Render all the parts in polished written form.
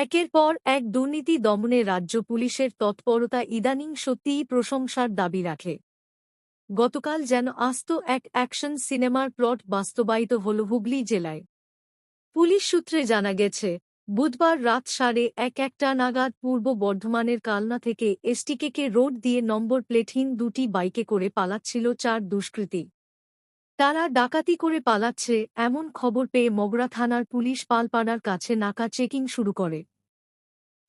একের পর এক দুর্নীতি দমনে রাজ্য পুলিশের তৎপরতা ইদানিং সত্যিই প্রশংসার দাবি রাখে। গতকাল যেন আস্ত এক অ্যাকশন সিনেমার প্লট বাস্তবায়িত হল হুগলি জেলায়। পুলিশ সূত্রে জানা গেছে, বুধবার রাত 1:30 নাগাদ পূর্ব বর্ধমানের কালনা থেকে এসটিকেকে রোড দিয়ে নম্বর প্লেটহীন দুটি বাইকে করে পালাচ্ছিল 4 দুষ্কৃতী। তারা ডাকাতি করে পালাচ্ছে এমন খবর পেয়ে মগরা থানার পুলিশ পালপাড়ার কাছে নাকা চেকিং শুরু করে।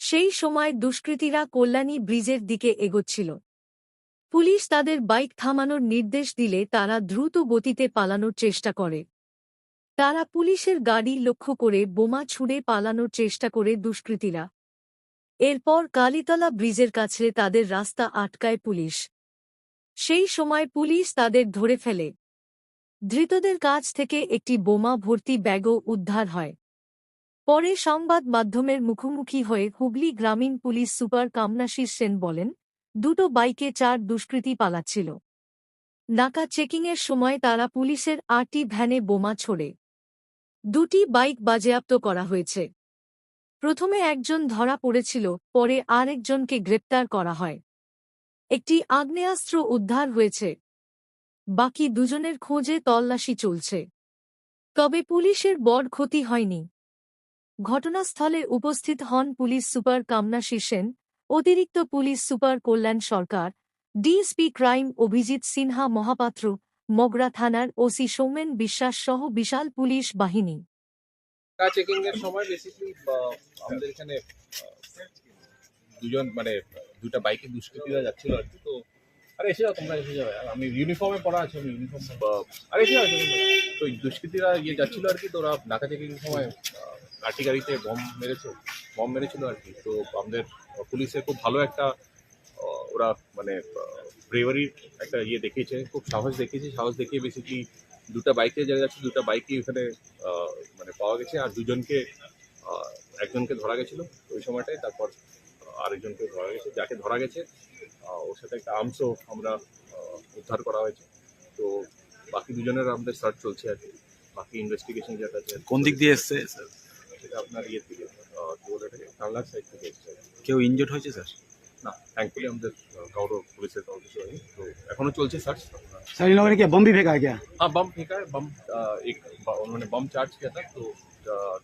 সেই সময় দুষ্কৃতীরা কল্যাণী ব্রিজের দিকে এগোচ্ছিল। পুলিশ তাদের বাইক থামানোর নির্দেশ দিলে তারা দ্রুত গতিতে পালানোর চেষ্টা করে। তারা পুলিশের গাড়ি লক্ষ্য করে বোমা ছুড়ে পালানোর চেষ্টা করে দুষ্কৃতীরা। এরপর কালীতলা ব্রিজের কাছে তাদের রাস্তা আটকায় পুলিশ। সেই সময় পুলিশ তাদের ধরে ফেলে। ধৃতদের কাছ থেকে একটি বোমা ভর্তি ব্যাগও উদ্ধার হয়। পরে সংবাদ মাধ্যমের মুখোমুখি হয়ে হুগলি গ্রামীণ পুলিশ সুপার কামনাশিস সেন বলেন, দুটো বাইকে 4 দুষ্কৃতী পালাচ্ছিল। নাকা চেকিংয়ের সময় তারা পুলিশের আরটি ভ্যানে বোমা ছোড়ে। দুটি বাইক বাজেয়াপ্ত করা হয়েছে। প্রথমে একজন ধরা পড়েছিল, পরে আরেকজনকে গ্রেপ্তার করা হয়। একটি আগ্নেয়াস্ত্র উদ্ধার হয়েছে। বাকি দুজনের খোঁজে তল্লাশি চলছে। তবে পুলিশের বড় ক্ষতি হয়নি। ঘটনাস্থলে উপস্থিত হন পুলিশ সুপার কামনাশিস সেন, অতিরিক্ত পুলিশ সুপার কল্যাণ সরকার, ডিএসপি ক্রাইম অভিজিৎ সিনহা মহাপাত্র, মগরা থানার ওসি সৌমেন বিশ্বাস সহ বিশাল পুলিশ বাহিনী। চেকিং এর সময় বেসিক্যালি আমাদের এখানে দুজন দুটা বাইকে দুষ্কৃতীরা যাচ্ছিল আর কি। তো আরে এসে যাও, তোমরা এসে যাবে, আমি ইউনিফর্মে পড়া আছে, আমি ইউনিফর্ম আরে এসে যাও। তো দুষ্কৃতীরা যাচ্ছিল আর কি। তো ওরা নাকা চেকিং এর সময় লাঠি গাড়িতে বম মেরেছিল আর কি। তো আমাদের পুলিশের খুব ভালো একটা ওরা ব্রেভারির একটা দেখিয়েছে, খুব সাহস দেখিয়ে বেসিক্যালি দুটা বাইকে যারা যাচ্ছে, দুটা বাইকই ওখানে পাওয়া গেছে। আর দুজনকে একজনকে ধরা গেছিল ওই সময়টায়। তারপর আরেকজনকে ধরা গেছে, যাকে ধরা গেছে ওর সাথে একটা আর্মসও আমরা উদ্ধার করা হয়েছে। তো বাকি দুজনের আমাদের সার্চ চলছে আর কি। বাকি ইনভেস্টিগেশন যেটা আছে। কোন দিক দিয়ে এসছে স্যার? সেটা আপনার থেকে কালনার সাইড থেকে এসছে। কেউ ইনজুর্ড হয়েছে স্যার? না, থ্যাঙ্কফুলি আমাদের পুলিশের কারো কিছু হয়নি। তো এখনো চলছে সার্চ। सर इन लोगों ने क्या बम भी फेंका है क्या? हाँ, बम फेंका है। उन्होंने बम चार्ज किया था। तो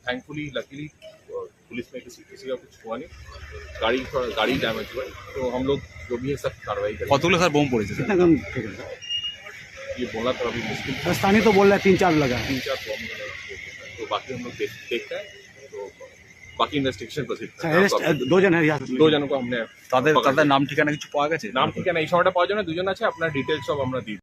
थैंकफुली लकीली पुलिस में किसी का कुछ हुआ नहीं। गाड़ी डैमेज हुआ है। तो हम लोग जो भी है सब कार्रवाई करेंगे। কতগুলো স্যার বোম পড়েছে? कितना कम फेंका? ये बोलना थोड़ा भी मुश्किल। स्थानीय तो बोल रहा है 3-4 लगा। 3-4 बम। तो बाकी हम लोग देखते हैं। तो बाकी ইনভেস্টিগেশন প্রসিড। दो जन है यहाँ, दो जनों को हमने তাদের নাম ঠিকানা কিছু পাওয়া গেছে? নাম ঠিকানা এই সময়টা পাওয়া যায় না। দুজন আছে, আপনার ডিটেলস সব আমরা দিই।